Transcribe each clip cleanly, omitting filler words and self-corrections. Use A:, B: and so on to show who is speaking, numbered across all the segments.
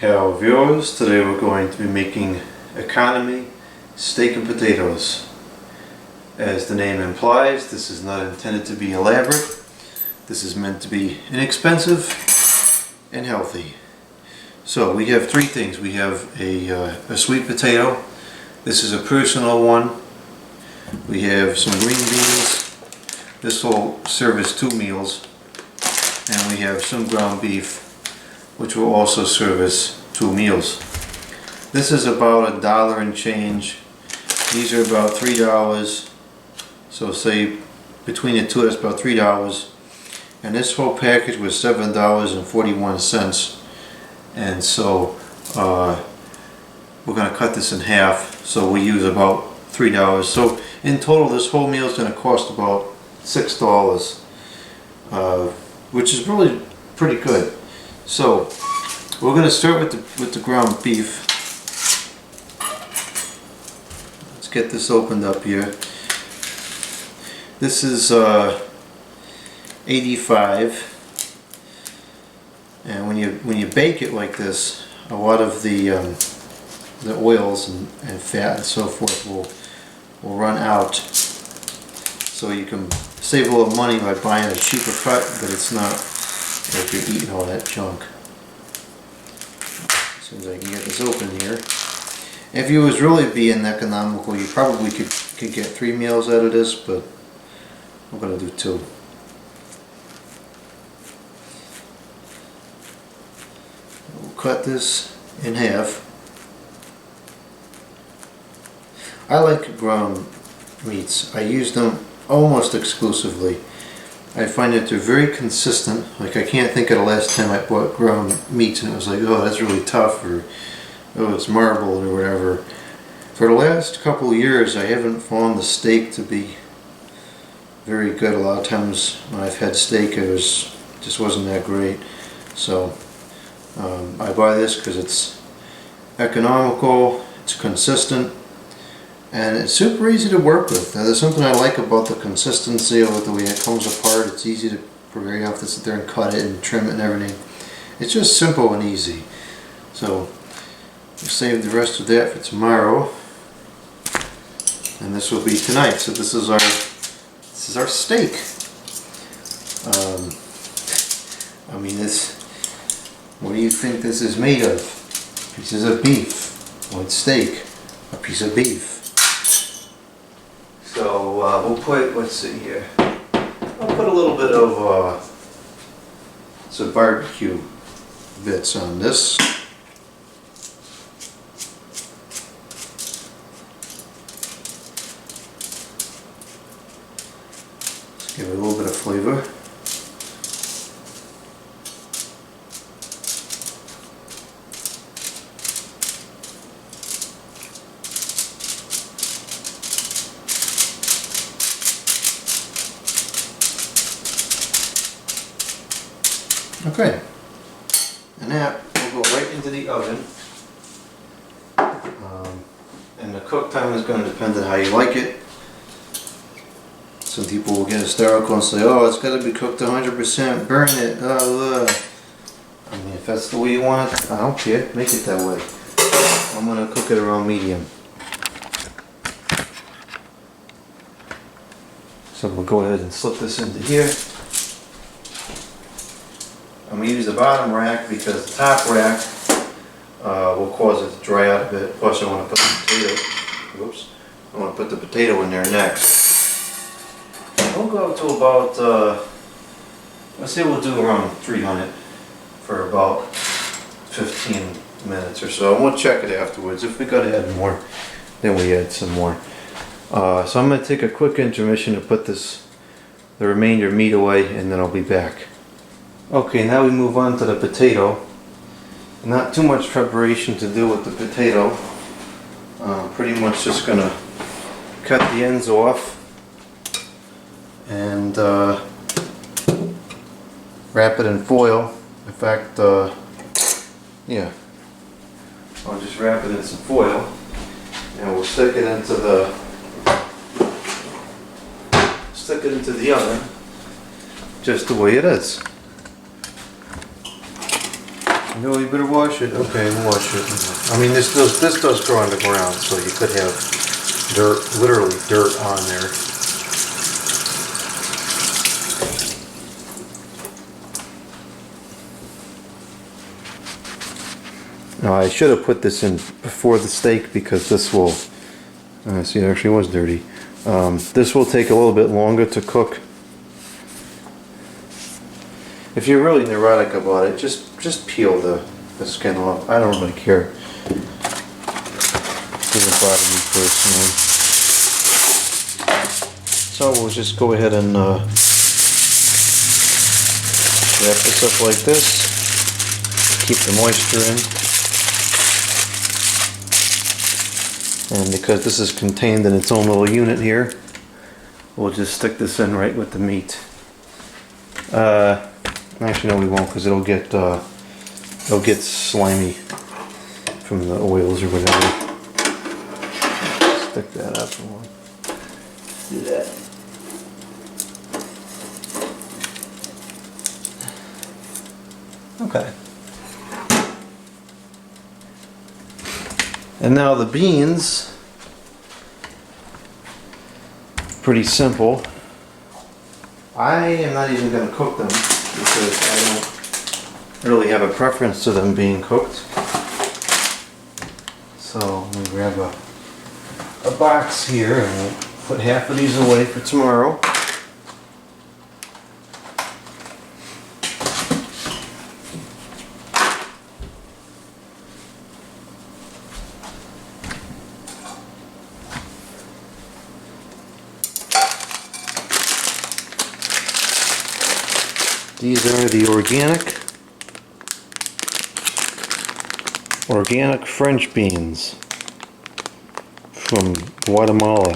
A: Hello viewers, today we're going to be making economy steak and potatoes. As the name implies, this is not intended to be elaborate. This is meant to be inexpensive and healthy. So we have three things. We have a sweet potato. This is a personal one. We have some green beans. This will serve as 2 meals. And we have some ground beef, which will also serve as 2 meals. This is about $1 and change. These are about $3. So say between the two, that's about $3. And this whole package was $7.41. And so we're going to cut this in half. So we use about $3. So in total, this whole meal is going to cost about $6, which is really pretty good. So we're going to start with the ground beef. Let's get this opened up here. This is 85, and when you bake it like this, a lot of the oils and fat and so forth will run out. So you can save a little money by buying a cheaper cut, but it's not like you're eating all that junk. As soon as I can get this open here. If you was really being economical, you probably could get 3 meals out of this, but I'm going to do 2. We'll cut this in half. I like ground meats. I use them almost exclusively. I find that they're very consistent. Like, I can't think of the last time I bought ground meats and it was like, oh, that's really tough, or oh, it's marbled or whatever. For the last couple of years, I haven't found the steak to be very good. A lot of times when I've had steak, it just wasn't that great. So I buy this because it's economical, it's consistent, and it's super easy to work with. Now, there's something I like about the consistency of it, the way it comes apart. It's easy to, you don't have to sit there and cut it and trim it and everything. It's just simple and easy. So we'll save the rest of that for tomorrow, and this will be tonight. So this is our steak. I mean, what do you think this is made of? Pieces of beef. Well, it's steak. A piece of beef. So we'll put, let's see here, I'll put a little bit of some barbecue bits on this. Let's give it a little bit of flavor. Okay, and that will go right into the oven. And the cook time is going to depend on how you like it. Some people will get hysterical and say, oh, it's got to be cooked 100%, burn it. I mean, if that's the way you want it, I don't care, make it that way. I'm going to cook it around medium. So we'll go ahead and slip this into here. I'm going to use the bottom rack because the top rack will cause it to dry out a bit. Plus I want to put the potato, I want to put the potato in there next. We'll go to about, let's say we'll do around 300 for about 15 minutes or so. And we'll check it afterwards. If we got to add more, then we add some more. So I'm going to take a quick intermission to put the remainder meat away, and then I'll be back. Okay, now we move on to the potato. Not too much preparation to do with the potato. Pretty much just gonna cut the ends off and wrap it in foil. In fact, yeah, I'll just wrap it in some foil and we'll stick it into the oven just the way it is. No, you better wash it. Okay, we'll wash it. I mean, this does grow on the ground, so you could have dirt, literally dirt on there. Now I should have put this in before the steak because this will, see, it actually was dirty. This will take a little bit longer to cook. If you're really neurotic about it, just peel the skin off. I don't really care. It doesn't bother me personally. So we'll just go ahead and wrap this up like this. Keep the moisture in. And because this is contained in its own little unit here, we'll just stick this in right with the meat. Actually, no, we won't, because it'll get slimy from the oils or whatever. Stick that up. Do that. Okay. And now the beans. Pretty simple. I am not even going to cook them because I don't really have a preference to them being cooked. So let me grab a box here and we'll put half of these away for tomorrow. These are the organic French beans from Guatemala.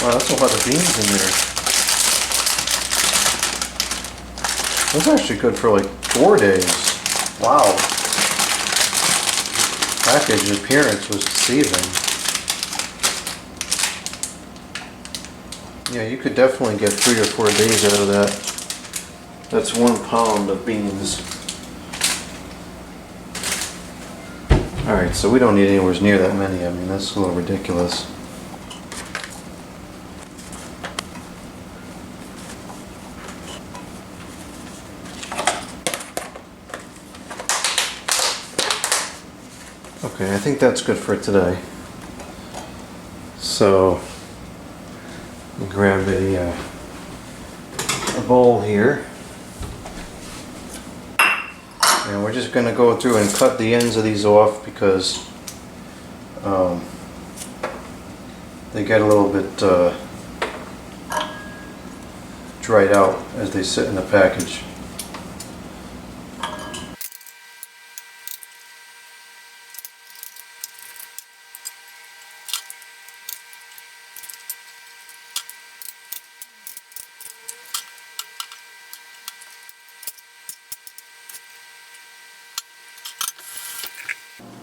A: Wow, that's a lot of beans in there. That's actually good for like 4 days. Wow. Package appearance was deceiving. Yeah, you could definitely get 3 or 4 days out of that. That's 1 pound of beans. Alright, so we don't need anywhere near that many. I mean, that's a little ridiculous. Okay, I think that's good for today. So, grab a bowl here. And we're just going to go through and cut the ends of these off because they get a little bit dried out as they sit in the package.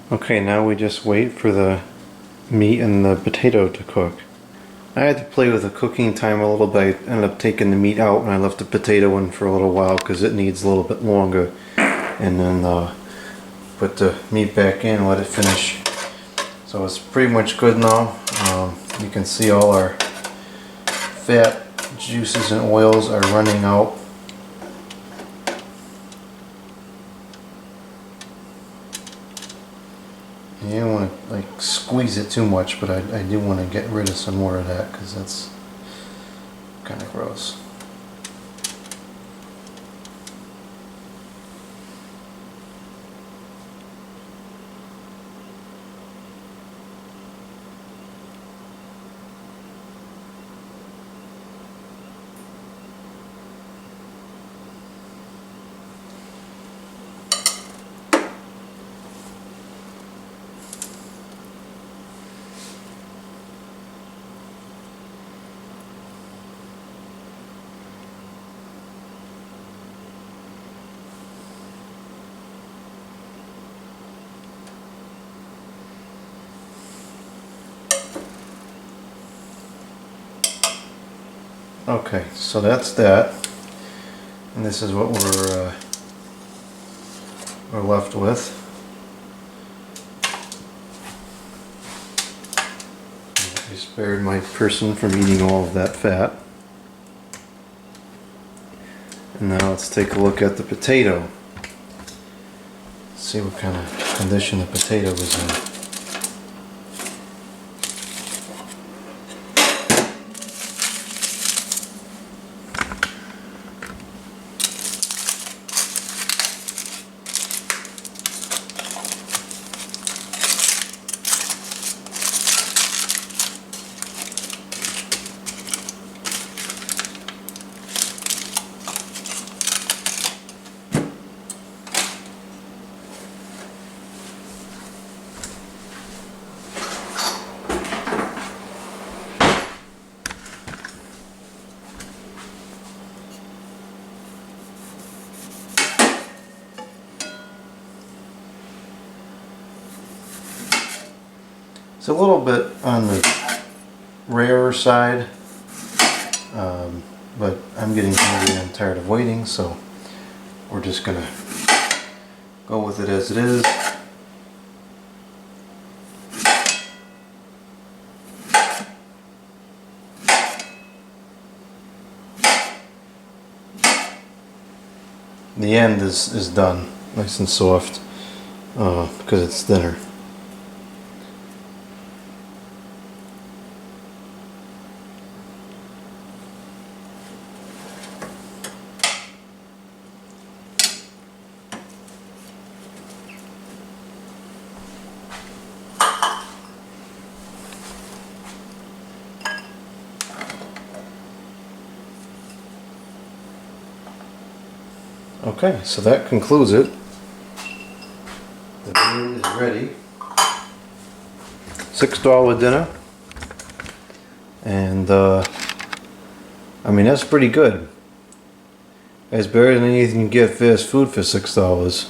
A: Okay, now we just wait for the meat and the potato to cook. I had to play with the cooking time a little bit. I ended up taking the meat out and I left the potato in for a little while because it needs a little bit longer. And then put the meat back in and let it finish. So it's pretty much good now. You can see all our fat, juices, and oils are running out. You don't want to like squeeze it too much, but I do want to get rid of some more of that because that's kind of gross. Okay, so that's that, and this is what we're left with. I spared my person from eating all of that fat. And now let's take a look at the potato. See what kind of condition the potato is in. It's a little bit on the rarer side, but I'm getting hungry and I'm tired of waiting, so we're just gonna go with it as it is. The end is done, nice and soft, because it's thinner. Okay, so that concludes it. The meal is ready. $6 dinner. And I mean, that's pretty good. It's better than anything you can get fast food for $6.